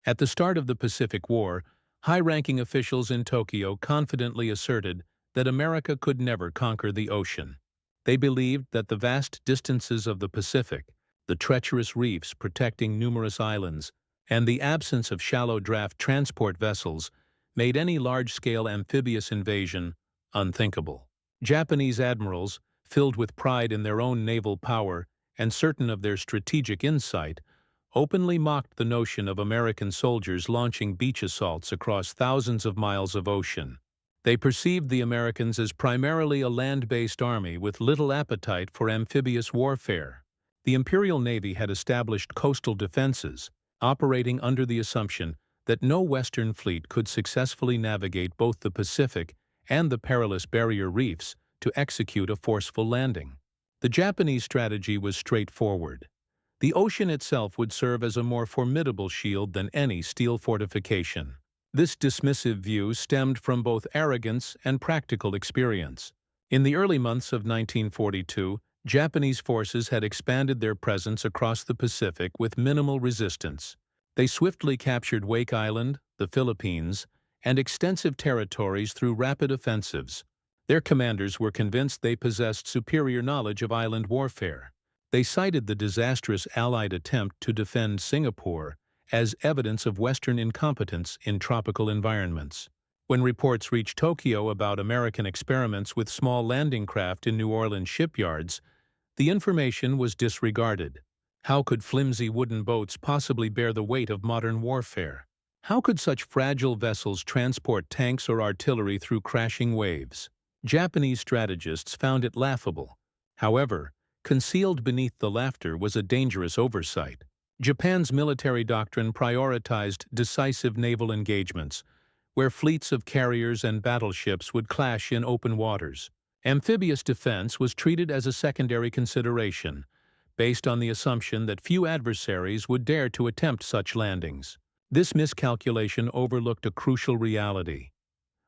At the start of the Pacific War, high-ranking officials in Tokyo confidently asserted that America could never conquer the ocean. They believed that the vast distances of the Pacific, the treacherous reefs protecting numerous islands, and the absence of shallow draft transport vessels made any large-scale amphibious invasion unthinkable. Japanese admirals, filled with pride in their own naval power and certain of their strategic insight, openly mocked the notion of American soldiers launching beach assaults across thousands of miles of ocean. They perceived the Americans as primarily a land-based army with little appetite for amphibious warfare. The Imperial Navy had established coastal defenses, operating under the assumption that no Western fleet could successfully navigate both the Pacific and the perilous barrier reefs to execute a forceful landing. The Japanese strategy was straightforward. The ocean itself would serve as a more formidable shield than any steel fortification. This dismissive view stemmed from both arrogance and practical experience. In the early months of 1942, Japanese forces had expanded their presence across the Pacific with minimal resistance. They swiftly captured Wake Island, the Philippines, and extensive territories through rapid offensives. Their commanders were convinced they possessed superior knowledge of island warfare. They cited the disastrous Allied attempt to defend Singapore as evidence of Western incompetence in tropical environments. When reports reached Tokyo about American experiments with small landing craft in New Orleans shipyards, the information was disregarded. How could flimsy wooden boats possibly bear the weight of modern warfare? How could such fragile vessels transport tanks or artillery through crashing waves? Japanese strategists found it laughable. However, concealed beneath the laughter was a dangerous oversight. Japan's military doctrine prioritized decisive naval engagements, where fleets of carriers and battleships would clash in open waters. Amphibious defense was treated as a secondary consideration, based on the assumption that few adversaries would dare to attempt such landings. This miscalculation overlooked a crucial reality.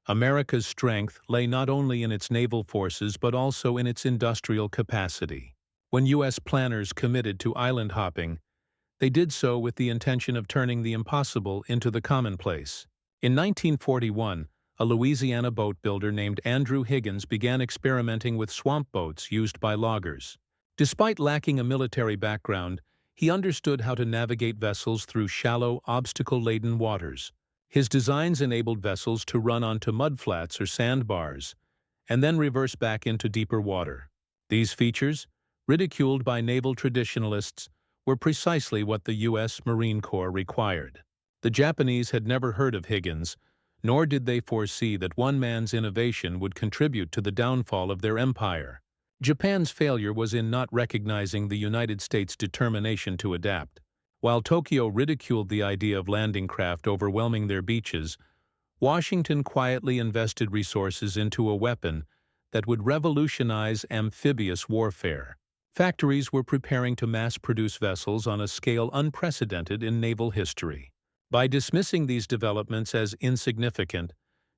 America's strength lay not only in its naval forces but also in its industrial capacity. When U.S. planners committed to island hopping, they did so with the intention of turning the impossible into the commonplace. In 1941, a Louisiana boat builder named Andrew Higgins began experimenting with swamp boats used by loggers. Despite lacking a military background, he understood how to navigate vessels through shallow, obstacle-laden waters. His designs enabled vessels to run onto mudflats or sandbars, and then reverse back into deeper water. These features, ridiculed by naval traditionalists, were precisely what the U.S. Marine Corps required. The Japanese had never heard of Higgins, nor did they foresee that one man's innovation would contribute to the downfall of their empire. Japan's failure was in not recognizing the United States' determination to adapt. While Tokyo ridiculed the idea of landing craft overwhelming their beaches, Washington quietly invested resources into a weapon that would revolutionize amphibious warfare. Factories were preparing to mass-produce vessels on a scale unprecedented in naval history. By dismissing these developments as insignificant,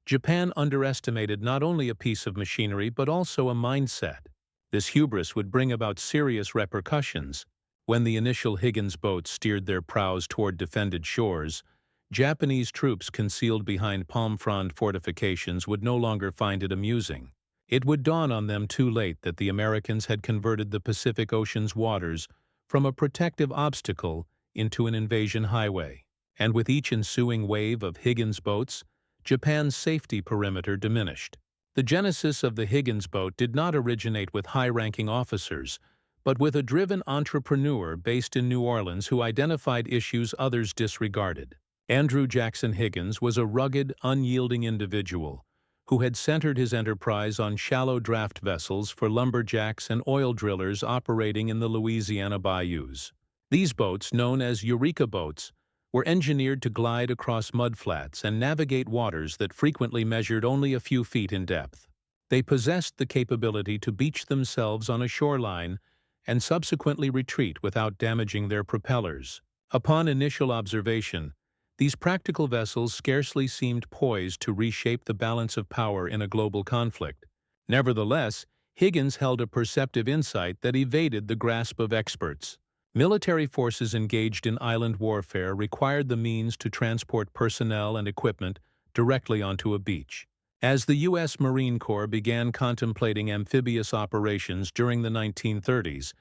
Japan underestimated not only a piece of machinery but also a mindset. This hubris would bring about serious repercussions. When the initial Higgins boats steered their prows toward defended shores, Japanese troops concealed behind palm frond fortifications would no longer find it amusing. It would dawn on them too late that the Americans had converted the Pacific Ocean's waters from a protective obstacle into an invasion highway. And with each ensuing wave of Higgins boats, Japan's safety perimeter diminished. The genesis of the Higgins boat did not originate with high-ranking officers, but with a driven entrepreneur based in New Orleans who identified issues others disregarded. Andrew Jackson Higgins was a rugged, unyielding individual who had centered his enterprise on shallow draft vessels for lumberjacks and oil drillers operating in the Louisiana bayous. These boats, known as Eureka boats, were engineered to glide across mudflats and navigate waters that frequently measured only a few feet in depth. They possessed the capability to beach themselves on a shoreline and subsequently retreat without damaging their propellers. Upon initial observation, these practical vessels scarcely seemed poised to reshape the balance of power in a global conflict. Nevertheless, Higgins held a perceptive insight that evaded the grasp of experts. Military forces engaged in island warfare required the means to transport personnel and equipment directly onto a beach. As the U.S. Marine Corps began contemplating amphibious operations during the 1930s,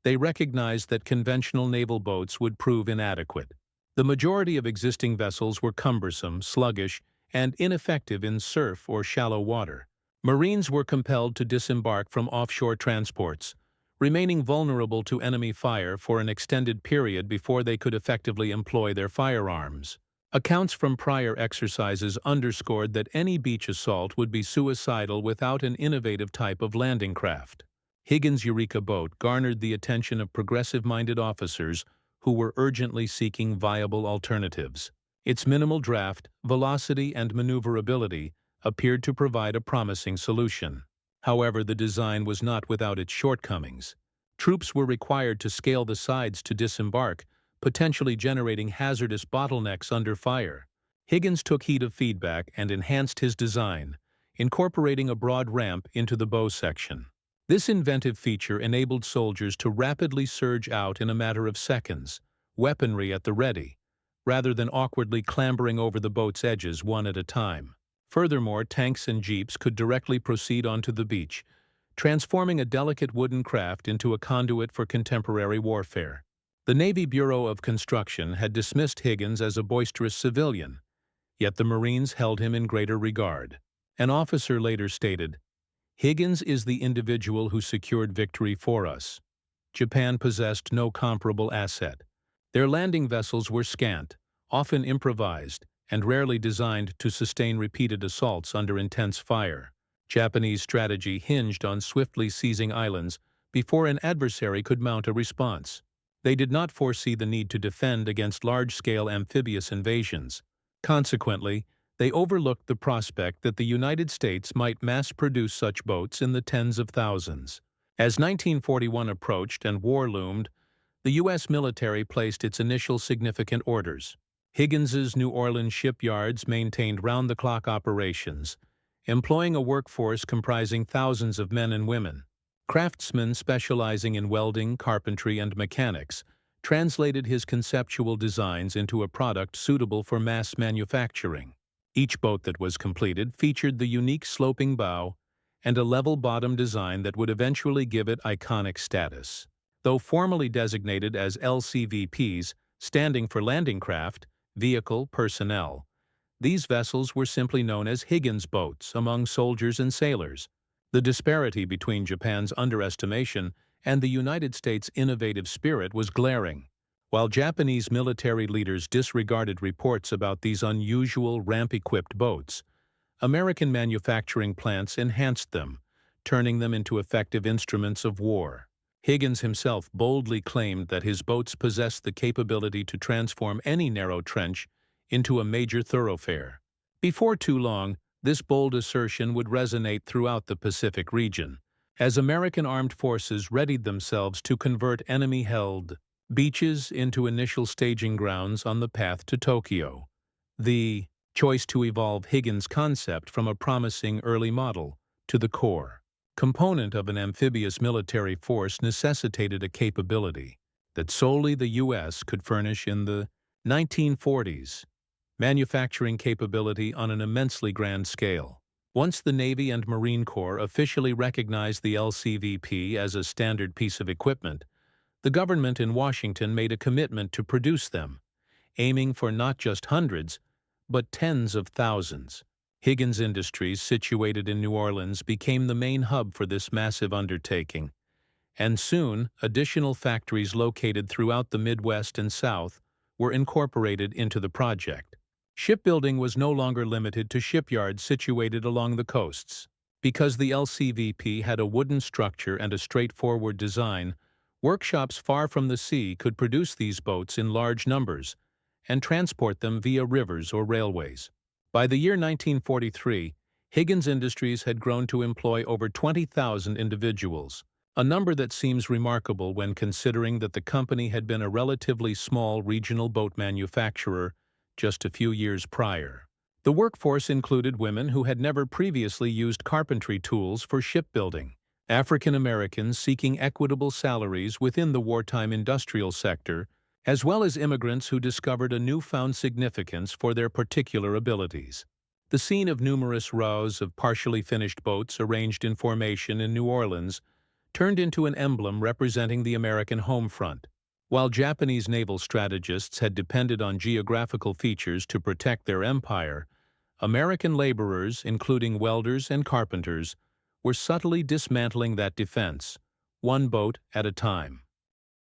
they recognized that conventional naval boats would prove inadequate. The majority of existing vessels were cumbersome, sluggish, and ineffective in surf or shallow water. Marines were compelled to disembark from offshore transports, remaining vulnerable to enemy fire for an extended period before they could effectively employ their firearms. Accounts from prior exercises underscored that any beach assault would be suicidal without an innovative type of landing craft. Higgins' Eureka boat garnered the attention of progressive-minded officers who were urgently seeking viable alternatives. Its minimal draft, velocity, and maneuverability appeared to provide a promising solution. However, the design was not without its shortcomings. Troops were required to scale the sides to disembark, potentially generating hazardous bottlenecks under fire. Higgins took heed of feedback and enhanced his design, incorporating a broad ramp into the bow section. This inventive feature enabled soldiers to rapidly surge out in a matter of seconds, weaponry at the ready, rather than awkwardly clambering over the boat's edges one at a time. Furthermore, tanks and jeeps could directly proceed onto the beach, transforming a delicate wooden craft into a conduit for contemporary warfare. The Navy Bureau of Construction had dismissed Higgins as a boisterous civilian, yet the Marines held him in greater regard. An officer later stated, "Higgins is the individual who secured victory for us. Japan possessed no comparable asset. Their landing vessels were scant, often improvised, and rarely designed to sustain repeated assaults under intense fire. Japanese strategy hinged on swiftly seizing islands before an adversary could mount a response. They did not foresee the need to defend against large-scale amphibious invasions. Consequently, they overlooked the prospect that the United States might mass-produce such boats in the tens of thousands. As 1941 approached and war loomed, the U.S. military placed its initial significant orders. Higgins's New Orleans shipyards maintained round-the-clock operations, employing a workforce comprising thousands of men and women. Craftsmen specializing in welding, carpentry, and mechanics translated his conceptual designs into a product suitable for mass manufacturing. Each boat that was completed featured the unique sloping bow and a level bottom design that would eventually give it iconic status. Though formally designated as LCVPs, standing for Landing Craft, Vehicle, Personnel, these vessels were simply known as Higgins boats among soldiers and sailors. The disparity between Japan's underestimation and the United States' innovative spirit was glaring. While Japanese military leaders disregarded reports about these unusual ramp-equipped boats, American manufacturing plants enhanced them, turning them into effective instruments of war. Higgins himself boldly claimed that his boats possessed the capability to transform any narrow trench into a major thoroughfare. Before too long, this bold assertion would resonate throughout the Pacific region, as American armed forces readied themselves to convert enemy-held beaches into initial staging grounds on the path to Tokyo. The choice to evolve Higgins' concept from a promising early model to the core component of an amphibious military force necessitated a capability that solely the U.S. could furnish in the 1940s, manufacturing capability on an immensely grand scale. Once the Navy and Marine Corps officially recognized the LCVP as a standard piece of equipment, the government in Washington made a commitment to produce them, aiming for not just hundreds, but tens of thousands. Higgins Industries, situated in New Orleans, became the main hub for this massive undertaking, and soon additional factories located throughout the Midwest and South were incorporated into the project. Shipbuilding was no longer limited to shipyards situated along the coasts. Because the LCVP had a wooden structure and a straightforward design, workshops far from the sea could produce these boats in large numbers and transport them via rivers or railways. By the year 1943, Higgins Industries had grown to employ over 20,000 individuals, a number that seems remarkable when considering that the company had been a relatively small regional boat manufacturer just a few years prior. The workforce included women who had never previously used carpentry tools for shipbuilding, African Americans seeking equitable salaries within the wartime industrial sector, as well as immigrants who discovered a newfound significance for their particular abilities. The scene of numerous rows of partially finished boats arranged in formation in New Orleans turned into an emblem representing the American home front. While Japanese naval strategists had depended on geographical features to protect their empire, American laborers, including welders and carpenters, were subtly dismantling that defense, one boat at a time.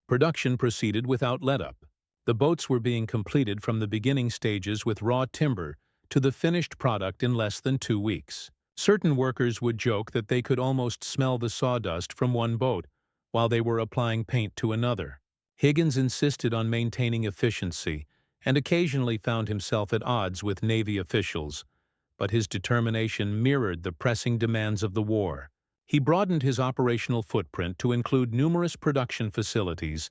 Production proceeded without let-up. The boats were being completed from the beginning stages with raw timber to the finished product in less than 2 weeks. Certain workers would joke that they could almost smell the sawdust from one boat while they were applying paint to another. Higgins insisted on maintaining efficiency and occasionally found himself at odds with Navy officials, but his determination mirrored the pressing demands of the war. He broadened his operational footprint to include numerous production facilities,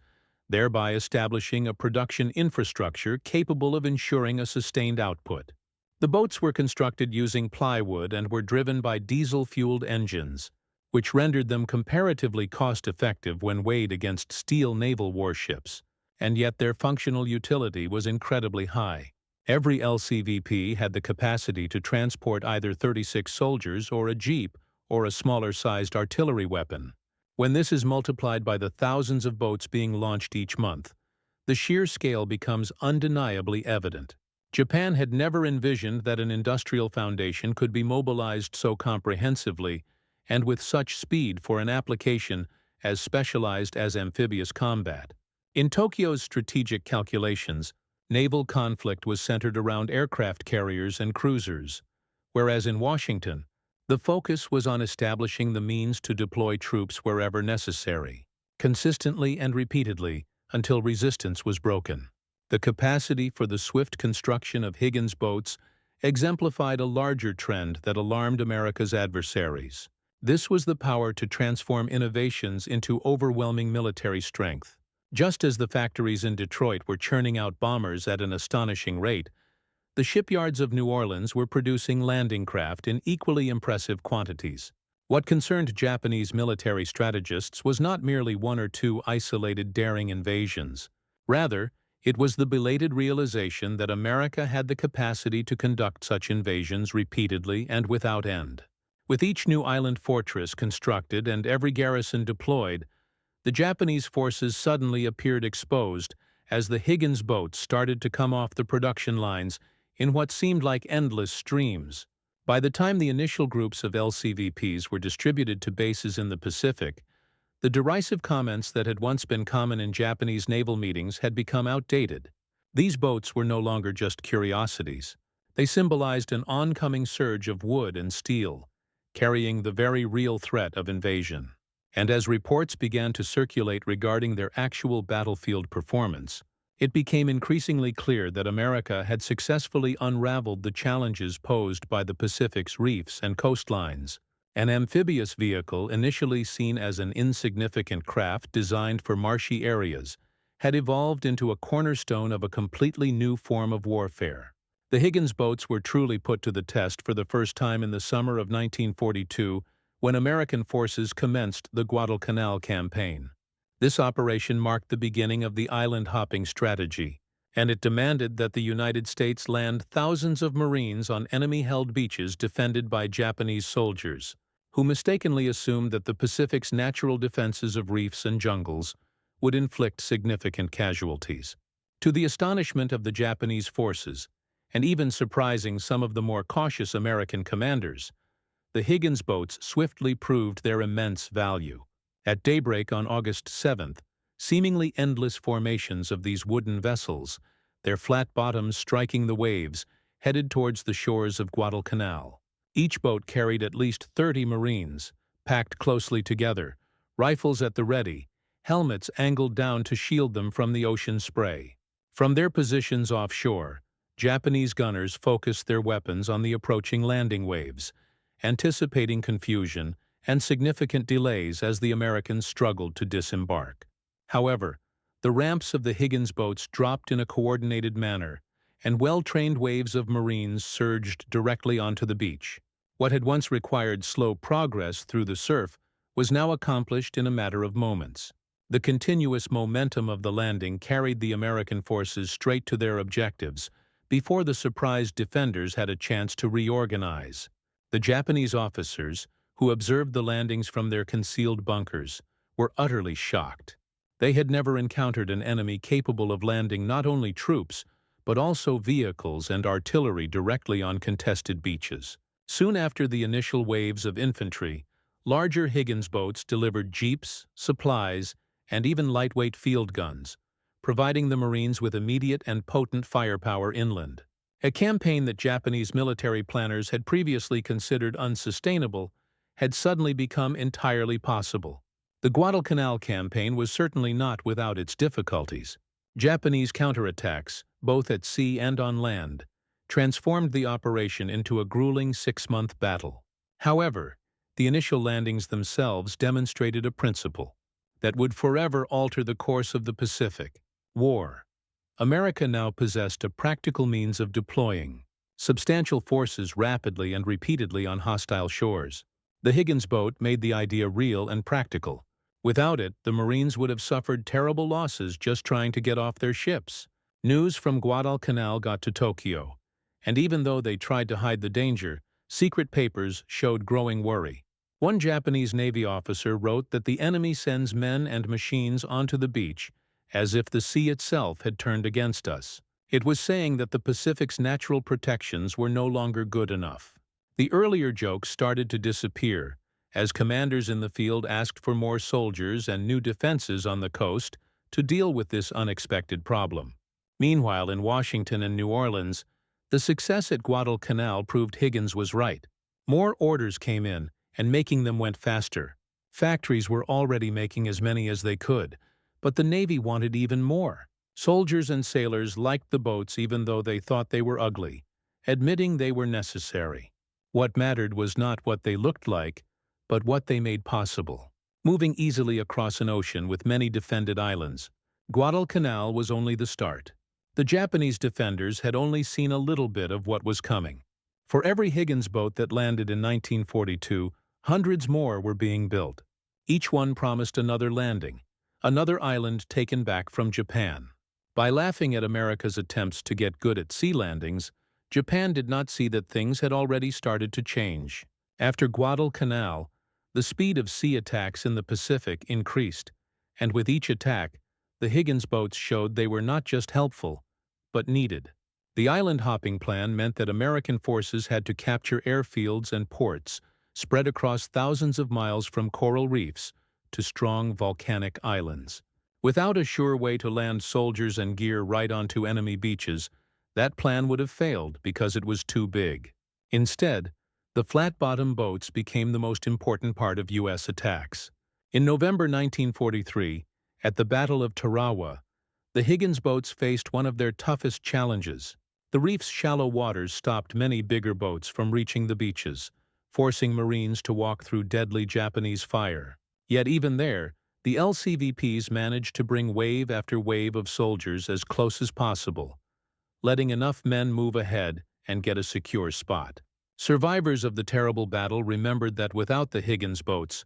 thereby establishing a production infrastructure capable of ensuring a sustained output. The boats were constructed using plywood and were driven by diesel-fueled engines, which rendered them comparatively cost-effective when weighed against steel naval warships, and yet their functional utility was incredibly high. Every LCVP had the capacity to transport either 36 soldiers or a jeep or a smaller-sized artillery weapon. When this is multiplied by the thousands of boats being launched each month, the sheer scale becomes undeniably evident. Japan had never envisioned that an industrial foundation could be mobilized so comprehensively and with such speed for an application as specialized as amphibious combat. In Tokyo's strategic calculations, naval conflict was centered around aircraft carriers and cruisers, whereas in Washington, the focus was on establishing the means to deploy troops wherever necessary, consistently and repeatedly until resistance was broken. The capacity for the swift construction of Higgins boats exemplified a larger trend that alarmed America's adversaries. This was the power to transform innovations into overwhelming military strength. Just as the factories in Detroit were churning out bombers at an astonishing rate, the shipyards of New Orleans were producing landing craft in equally impressive quantities. What concerned Japanese military strategists was not merely one or two isolated daring invasions. Rather, it was the belated realization that America had the capacity to conduct such invasions repeatedly and without end. With each new island fortress constructed and every garrison deployed, the Japanese forces suddenly appeared exposed as the Higgins boats started to come off the production lines in what seemed like endless streams. By the time the initial groups of LCVPs were distributed to bases in the Pacific, the derisive comments that had once been common in Japanese naval meetings had become outdated. These boats were no longer just curiosities. They symbolized an oncoming surge of wood and steel, carrying the very real threat of invasion. And as reports began to circulate regarding their actual battlefield performance, it became increasingly clear that America had successfully unraveled the challenges posed by the Pacific's reefs and coastlines. An amphibious vehicle, initially seen as an insignificant craft designed for marshy areas, had evolved into a cornerstone of a completely new form of warfare. The Higgins boats were truly put to the test for the first time in the summer of 1942 when American forces commenced the Guadalcanal campaign. This operation marked the beginning of the island-hopping strategy, and it demanded that the United States land thousands of Marines on enemy-held beaches defended by Japanese soldiers, who mistakenly assumed that the Pacific's natural defenses of reefs and jungles would inflict significant casualties. To the astonishment of the Japanese forces, and even surprising some of the more cautious American commanders, the Higgins boats swiftly proved their immense value. At daybreak on August 7th, seemingly endless formations of these wooden vessels, their flat bottoms striking the waves, headed towards the shores of Guadalcanal. Each boat carried at least 30 Marines, packed closely together, rifles at the ready, helmets angled down to shield them from the ocean spray. From their positions offshore, Japanese gunners focused their weapons on the approaching landing waves, anticipating confusion and significant delays as the Americans struggled to disembark. However, the ramps of the Higgins boats dropped in a coordinated manner, and well-trained waves of Marines surged directly onto the beach. What had once required slow progress through the surf was now accomplished in a matter of moments. The continuous momentum of the landing carried the American forces straight to their objectives before the surprised defenders had a chance to reorganize. The Japanese officers, who observed the landings from their concealed bunkers, were utterly shocked. They had never encountered an enemy capable of landing not only troops, but also vehicles and artillery directly on contested beaches. Soon after the initial waves of infantry, larger Higgins boats delivered jeeps, supplies, and even lightweight field guns, providing the Marines with immediate and potent firepower inland. A campaign that Japanese military planners had previously considered unsustainable had suddenly become entirely possible. The Guadalcanal campaign was certainly not without its difficulties. Japanese counterattacks, both at sea and on land, transformed the operation into a grueling 6-month battle. However, the initial landings themselves demonstrated a principle that would forever alter the course of the Pacific War. America now possessed a practical means of deploying substantial forces rapidly and repeatedly on hostile shores. The Higgins boat made the idea real and practical. Without it, the Marines would have suffered terrible losses just trying to get off their ships. News from Guadalcanal got to Tokyo, and even though they tried to hide the danger, secret papers showed growing worry. One Japanese Navy officer wrote that the enemy sends men and machines onto the beach as if the sea itself had turned against us. It was saying that the Pacific's natural protections were no longer good enough. The earlier jokes started to disappear as commanders in the field asked for more soldiers and new defenses on the coast to deal with this unexpected problem. Meanwhile, in Washington and New Orleans, the success at Guadalcanal proved Higgins was right. More orders came in, and making them went faster. Factories were already making as many as they could, but the Navy wanted even more. Soldiers and sailors liked the boats even though they thought they were ugly, admitting they were necessary. What mattered was not what they looked like, but what they made possible. Moving easily across an ocean with many defended islands, Guadalcanal was only the start. The Japanese defenders had only seen a little bit of what was coming. For every Higgins boat that landed in 1942, hundreds more were being built. Each one promised another landing, another island taken back from Japan. By laughing at America's attempts to get good at sea landings, Japan did not see that things had already started to change. After Guadalcanal, the speed of sea attacks in the Pacific increased, and with each attack, the Higgins boats showed they were not just helpful, but needed. The island-hopping plan meant that American forces had to capture airfields and ports spread across thousands of miles from coral reefs to strong volcanic islands. Without a sure way to land soldiers and gear right onto enemy beaches, that plan would have failed because it was too big. Instead, the flat-bottom boats became the most important part of U.S. attacks. In November 1943, at the Battle of Tarawa, the Higgins boats faced one of their toughest challenges. The reef's shallow waters stopped many bigger boats from reaching the beaches, forcing Marines to walk through deadly Japanese fire. Yet even there, the LCVPs managed to bring wave after wave of soldiers as close as possible, letting enough men move ahead and get a secure spot. Survivors of the terrible battle remembered that without the Higgins boats,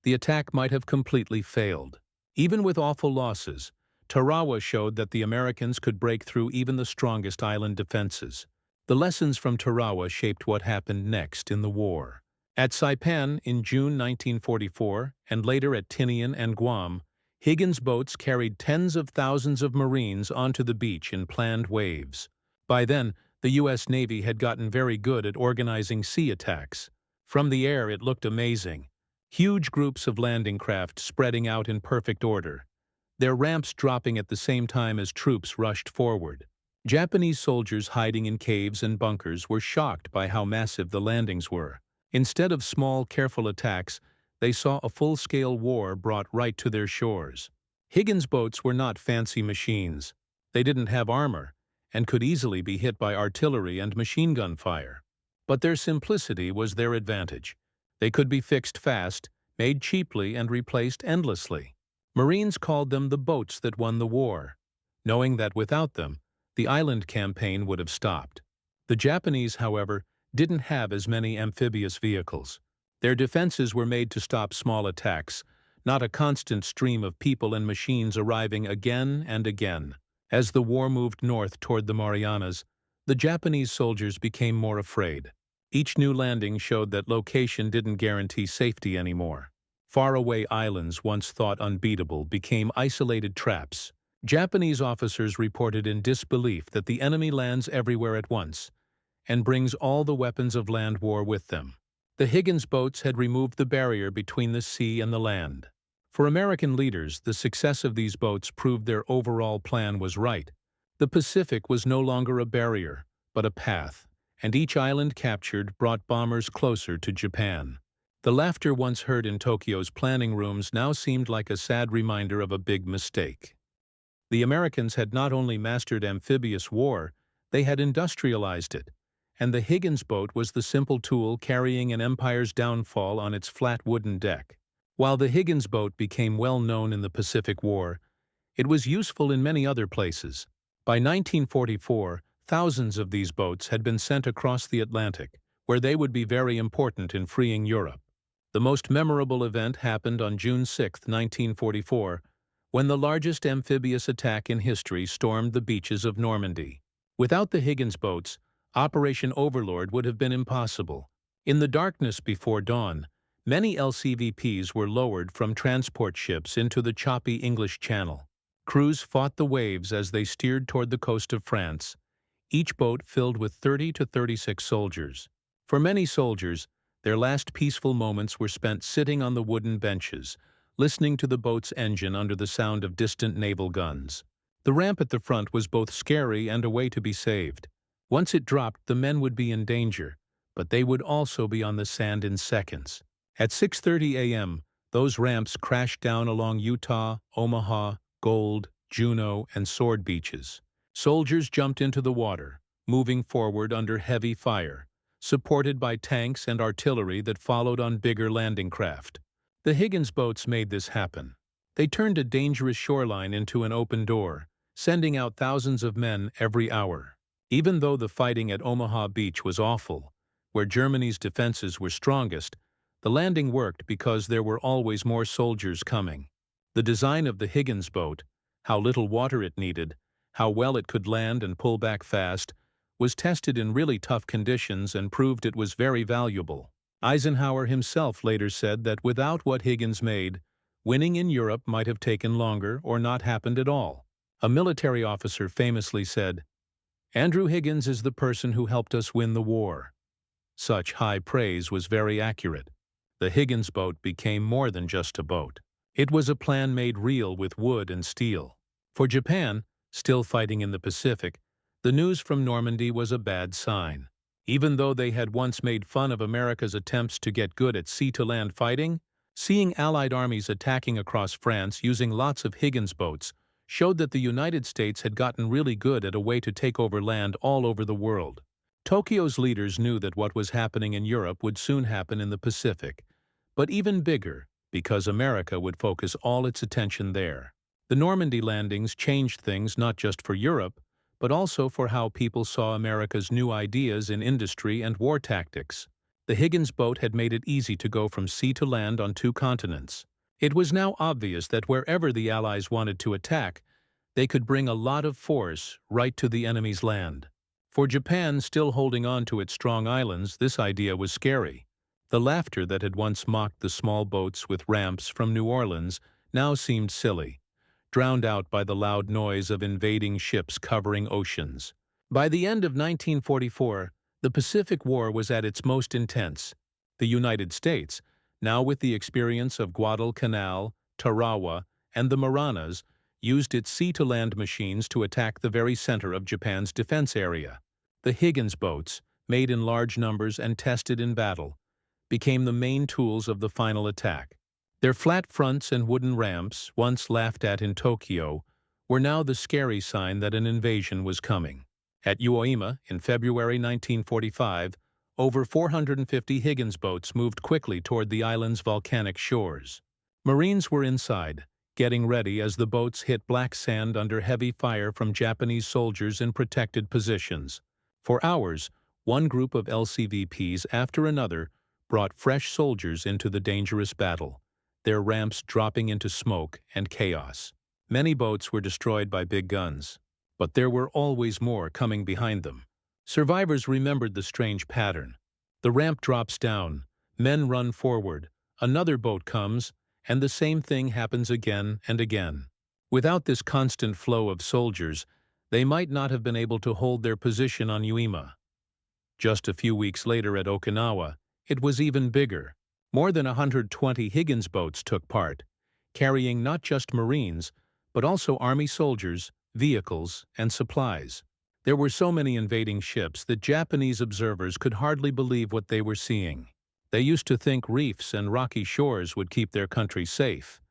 the attack might have completely failed. Even with awful losses, Tarawa showed that the Americans could break through even the strongest island defenses. The lessons from Tarawa shaped what happened next in the war. At Saipan in June 1944, and later at Tinian and Guam, Higgins boats carried tens of thousands of Marines onto the beach in planned waves. By then, the U.S. Navy had gotten very good at organizing sea attacks. From the air, it looked amazing. Huge groups of landing craft spreading out in perfect order, their ramps dropping at the same time as troops rushed forward. Japanese soldiers hiding in caves and bunkers were shocked by how massive the landings were. Instead of small, careful attacks, they saw a full-scale war brought right to their shores. Higgins boats were not fancy machines. They didn't have armor, and could easily be hit by artillery and machine gun fire. But their simplicity was their advantage. They could be fixed fast, made cheaply, and replaced endlessly. Marines called them the boats that won the war, knowing that without them, the island campaign would have stopped. The Japanese, however, didn't have as many amphibious vehicles. Their defenses were made to stop small attacks, not a constant stream of people and machines arriving again and again. As the war moved north toward the Marianas, the Japanese soldiers became more afraid. Each new landing showed that location didn't guarantee safety anymore. Faraway islands, once thought unbeatable, became isolated traps. Japanese officers reported in disbelief that the enemy lands everywhere at once and brings all the weapons of land war with them. The Higgins boats had removed the barrier between the sea and the land. For American leaders, the success of these boats proved their overall plan was right. The Pacific was no longer a barrier, but a path, and each island captured brought bombers closer to Japan. The laughter once heard in Tokyo's planning rooms now seemed like a sad reminder of a big mistake. The Americans had not only mastered amphibious war, they had industrialized it, and the Higgins boat was the simple tool carrying an empire's downfall on its flat wooden deck. While the Higgins boat became well known in the Pacific War, it was useful in many other places. By 1944, thousands of these boats had been sent across the Atlantic, where they would be very important in freeing Europe. The most memorable event happened on June 6, 1944, when the largest amphibious attack in history stormed the beaches of Normandy. Without the Higgins boats, Operation Overlord would have been impossible. In the darkness before dawn, many LCVPs were lowered from transport ships into the choppy English Channel. Crews fought the waves as they steered toward the coast of France, each boat filled with 30 to 36 soldiers. For many soldiers, their last peaceful moments were spent sitting on the wooden benches, listening to the boat's engine under the sound of distant naval guns. The ramp at the front was both scary and a way to be saved. Once it dropped, the men would be in danger, but they would also be on the sand in seconds. At 6:30 a.m., those ramps crashed down along Utah, Omaha, Gold, Juneau, and Sword beaches. Soldiers jumped into the water, moving forward under heavy fire, supported by tanks and artillery that followed on bigger landing craft. The Higgins boats made this happen. They turned a dangerous shoreline into an open door, sending out thousands of men every hour. Even though the fighting at Omaha Beach was awful, where Germany's defenses were strongest, the landing worked because there were always more soldiers coming. The design of the Higgins boat, how little water it needed, how well it could land and pull back fast, was tested in really tough conditions and proved it was very valuable. Eisenhower himself later said that without what Higgins made, winning in Europe might have taken longer or not happened at all. A military officer famously said, "Andrew Higgins is the person who helped us win the war." Such high praise was very accurate. The Higgins boat became more than just a boat. It was a plan made real with wood and steel. For Japan, still fighting in the Pacific, the news from Normandy was a bad sign. Even though they had once made fun of America's attempts to get good at sea-to-land fighting, seeing Allied armies attacking across France using lots of Higgins boats showed that the United States had gotten really good at a way to take over land all over the world. Tokyo's leaders knew that what was happening in Europe would soon happen in the Pacific, but even bigger, because America would focus all its attention there. The Normandy landings changed things not just for Europe, but also for how people saw America's new ideas in industry and war tactics. The Higgins boat had made it easy to go from sea to land on two continents. It was now obvious that wherever the Allies wanted to attack, they could bring a lot of force right to the enemy's land. For Japan, still holding on to its strong islands, this idea was scary. The laughter that had once mocked the small boats with ramps from New Orleans now seemed silly, drowned out by the loud noise of invading ships covering oceans. By the end of 1944, the Pacific War was at its most intense. The United States, now with the experience of Guadalcanal, Tarawa, and the Marianas, used its sea-to-land machines to attack the very center of Japan's defense area. The Higgins boats, made in large numbers and tested in battle, became the main tools of the final attack. Their flat fronts and wooden ramps, once laughed at in Tokyo, were now the scary sign that an invasion was coming. At Iwo Jima, in February 1945, over 450 Higgins boats moved quickly toward the island's volcanic shores. Marines were inside, getting ready as the boats hit black sand under heavy fire from Japanese soldiers in protected positions. For hours, one group of LCVPs after another brought fresh soldiers into the dangerous battle, their ramps dropping into smoke and chaos. Many boats were destroyed by big guns, but there were always more coming behind them. Survivors remembered the strange pattern. The ramp drops down, men run forward, another boat comes, and the same thing happens again and again. Without this constant flow of soldiers, they might not have been able to hold their position on Uima. Just a few weeks later at Okinawa, it was even bigger. More than 120 Higgins boats took part, carrying not just Marines, but also Army soldiers, vehicles, and supplies. There were so many invading ships that Japanese observers could hardly believe what they were seeing. They used to think reefs and rocky shores would keep their country safe,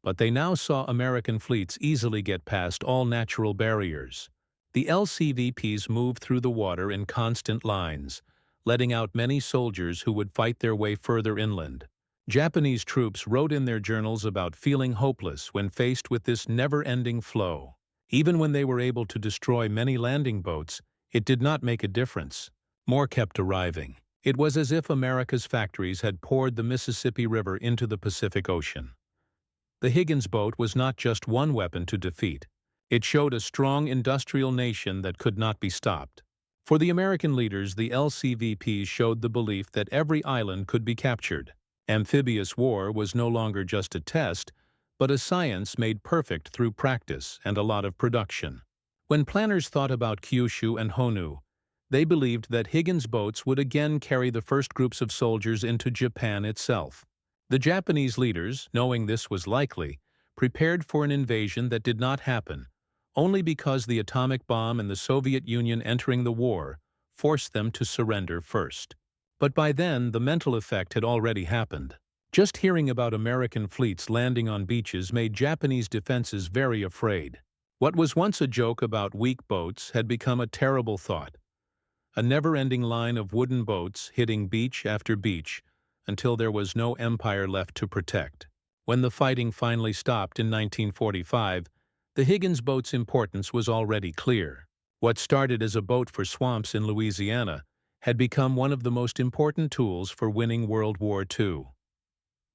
but they now saw American fleets easily get past all natural barriers. The LCVPs moved through the water in constant lines, letting out many soldiers who would fight their way further inland. Japanese troops wrote in their journals about feeling hopeless when faced with this never-ending flow. Even when they were able to destroy many landing boats, it did not make a difference. More kept arriving. It was as if America's factories had poured the Mississippi River into the Pacific Ocean. The Higgins boat was not just one weapon to defeat. It showed a strong industrial nation that could not be stopped. For the American leaders, the LCVPs showed the belief that every island could be captured. Amphibious war was no longer just a test, but a science made perfect through practice and a lot of production. When planners thought about Kyushu and Honu, they believed that Higgins boats would again carry the first groups of soldiers into Japan itself. The Japanese leaders, knowing this was likely, prepared for an invasion that did not happen, only because the atomic bomb and the Soviet Union entering the war forced them to surrender first. But by then, the mental effect had already happened. Just hearing about American fleets landing on beaches made Japanese defenses very afraid. What was once a joke about weak boats had become a terrible thought. A never-ending line of wooden boats hitting beach after beach until there was no empire left to protect. When the fighting finally stopped in 1945, the Higgins boat's importance was already clear. What started as a boat for swamps in Louisiana had become one of the most important tools for winning World War II.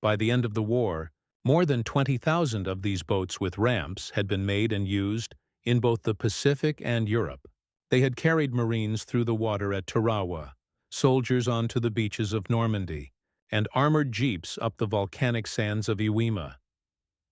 By the end of the war, more than 20,000 of these boats with ramps had been made and used in both the Pacific and Europe. They had carried Marines through the water at Tarawa, soldiers onto the beaches of Normandy, and armored jeeps up the volcanic sands of Iwo Jima.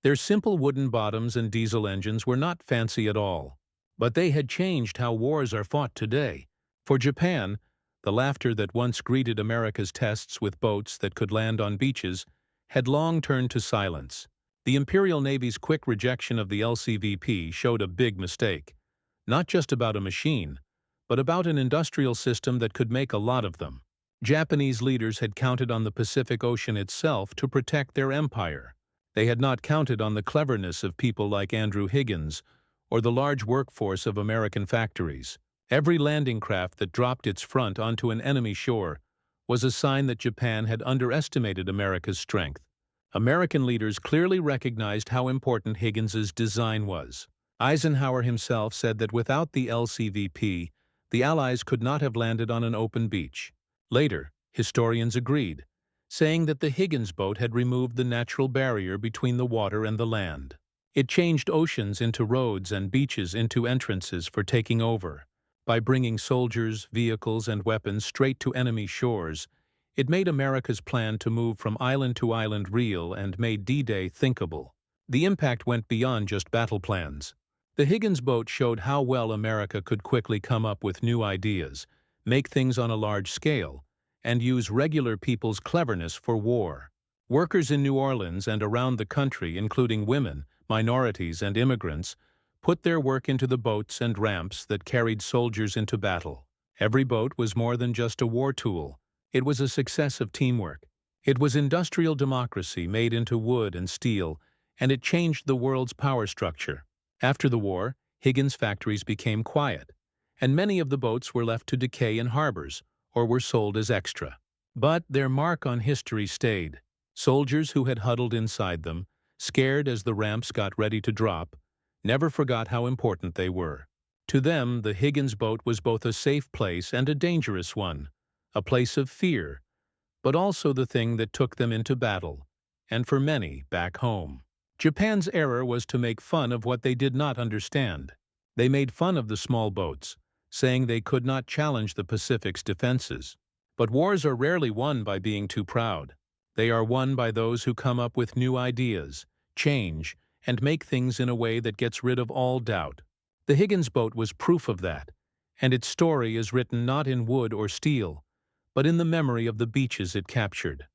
Their simple wooden bottoms and diesel engines were not fancy at all, but they had changed how wars are fought today. For Japan, the laughter that once greeted America's tests with boats that could land on beaches had long turned to silence. The Imperial Navy's quick rejection of the LCVP showed a big mistake, not just about a machine, but about an industrial system that could make a lot of them. Japanese leaders had counted on the Pacific Ocean itself to protect their empire. They had not counted on the cleverness of people like Andrew Higgins or the large workforce of American factories. Every landing craft that dropped its front onto an enemy shore was a sign that Japan had underestimated America's strength. American leaders clearly recognized how important Higgins's design was. Eisenhower himself said that without the LCVP, the Allies could not have landed on an open beach. Later, historians agreed, saying that the Higgins boat had removed the natural barrier between the water and the land. It changed oceans into roads and beaches into entrances for taking over. By bringing soldiers, vehicles, and weapons straight to enemy shores, it made America's plan to move from island to island real and made D-Day thinkable. The impact went beyond just battle plans. The Higgins boat showed how well America could quickly come up with new ideas, make things on a large scale, and use regular people's cleverness for war. Workers in New Orleans and around the country, including women, minorities, and immigrants, put their work into the boats and ramps that carried soldiers into battle. Every boat was more than just a war tool. It was a success of teamwork. It was industrial democracy made into wood and steel, and it changed the world's power structure. After the war, Higgins factories became quiet, and many of the boats were left to decay in harbors or were sold as extra. But their mark on history stayed. Soldiers who had huddled inside them, scared as the ramps got ready to drop, never forgot how important they were. To them, the Higgins boat was both a safe place and a dangerous one, a place of fear, but also the thing that took them into battle, and for many, back home. Japan's error was to make fun of what they did not understand. They made fun of the small boats, saying they could not challenge the Pacific's defenses. But wars are rarely won by being too proud. They are won by those who come up with new ideas, change, and make things in a way that gets rid of all doubt. The Higgins boat was proof of that, and its story is written not in wood or steel, but in the memory of the beaches it captured.